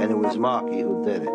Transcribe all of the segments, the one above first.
and it was Marky who did it.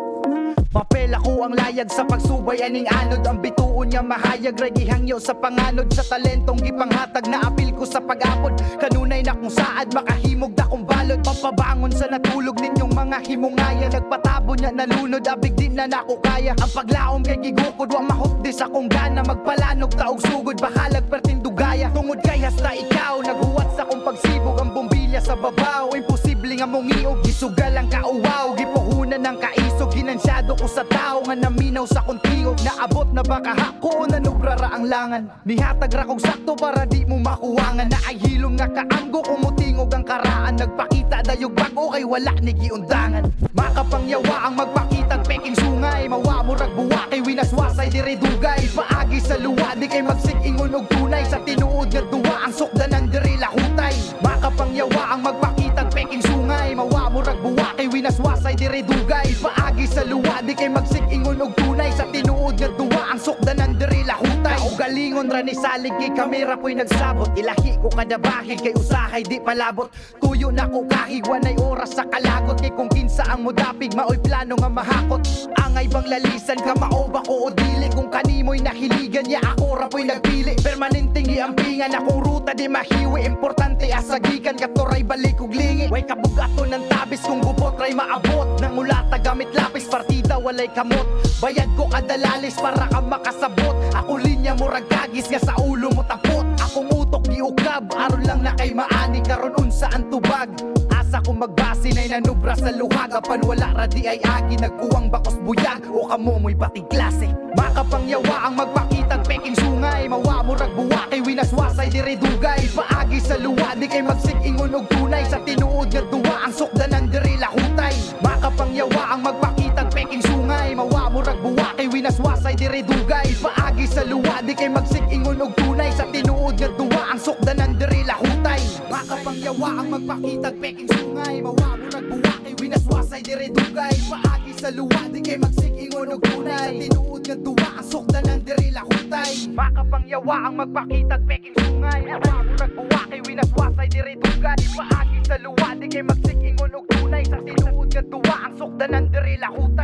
Papel ako ang layag sa pagsubay aning anod. Ang bituon niya mahayag ragihangyo sa panganod. Sa talentong gipanghatag na apil ko sa pag-apod. Kanunay na kung saad makahimog na kong balod. Pampabangon sa natulog ninyong mga himungaya. Nagpatabo niya nalunod abig din na nako kaya. Ang paglaom kay gigukod wa mahukdis akong gana. Magpalanog taog sugod bahalag pertindugaya. Tungod kay hasta ikaw naghuwat sa kong pagsibog. Ang bombilya sa babaw imposible nga mong iog. Gisugal ang kauwaw gipuhunan ng kaisog. Ginansyado ko sa tao nga naminaw sa kuntiog. Naabot na baka hako na nubrara ang langan. Nihatag ra kong sakto para di mo makuwangan. Na ay hilom nga kaanggo kumutingog ang karaan. Nagpakita dayog bago kay wala ni giundangan. Makapangyawa ang magpakitag peking sungay. Mawa mo ragbuwa kay winaswasay dire dugay. Paagi sa luwa di kay magsikingon og tunay. Sa tinuod nga duwa ang sukdanan dire lahutay. Makapangyawa ang magpakitag peking sungay. Mawa mo ragbuwa kay winaswasay dire dugay. Paagi sa luwa di kay magsikingon og tunay. Sa tinuod nga duwa ang sukdanan dire lahutay. Kaugalingon ra ni salig kay kamera po'y nagsabot. Ilahi ko kada bahig kay usahay di palabot. Tuyo na ko kahig wanay oras sa kalagot. Kay kung kinsa ang mudapig maoy plano nga mahakot. Angay bang lalisan ka mao ba ko o dili. Kung kanimoy nahiligan ya ako ra po'y nagpili. Permanenteng giampingan akong ruta di mahiwi. Importante asagikan katoray balik ug lingi. Way kabugato ng tabis kung gubot ray maabot. Nang ulata gamit lapis partida walay kamot. Bayad ko kadalalis para ka makasabot. Ako linya mo ragkagis nga sa ulo mo tapot. Akong utok giukab aron lang na kay maani karon unsa ang tubag. Asa ko magbasin ay nanubra sa luhag. Apan wala ra di ay agi nagkuwang bakos buyag. O kamo mo'y bating klase. Makapangyawa ang magpakitag peking sungay. Mawa mo ragbuwa kay winaswasay dire dugay. Paagi sa luwa di kay magsikingon og tunay. Sa tinuod nga duwa ang sukdanan dire lahutay. Makapangyawa ang magpakitag peking sungay. Mawa mo ragbuwa kay winaswasay dire dugay. Paagi sa luwa di kay magsikingon og tunay. Sa tinuod nga duwa ang sukdanan dire lahutay. Makapangyawa ang magpakitag peking sungay. Mawa mo ragbuwa kay winaswasay dire dugay. Paagi sa luwa di kay magsikingon og tunay. Sa tinuod nga duwa ang sukdanan dire lahutay. Makapangyawa ang magpakitag peking sungay. Mawa mo ragbuwa kay winaswasay dire dugay. Paagi sa luwa di kay magsikingon og tunay. Sa tinuod nga duwa ang sukdanan dire lahutay.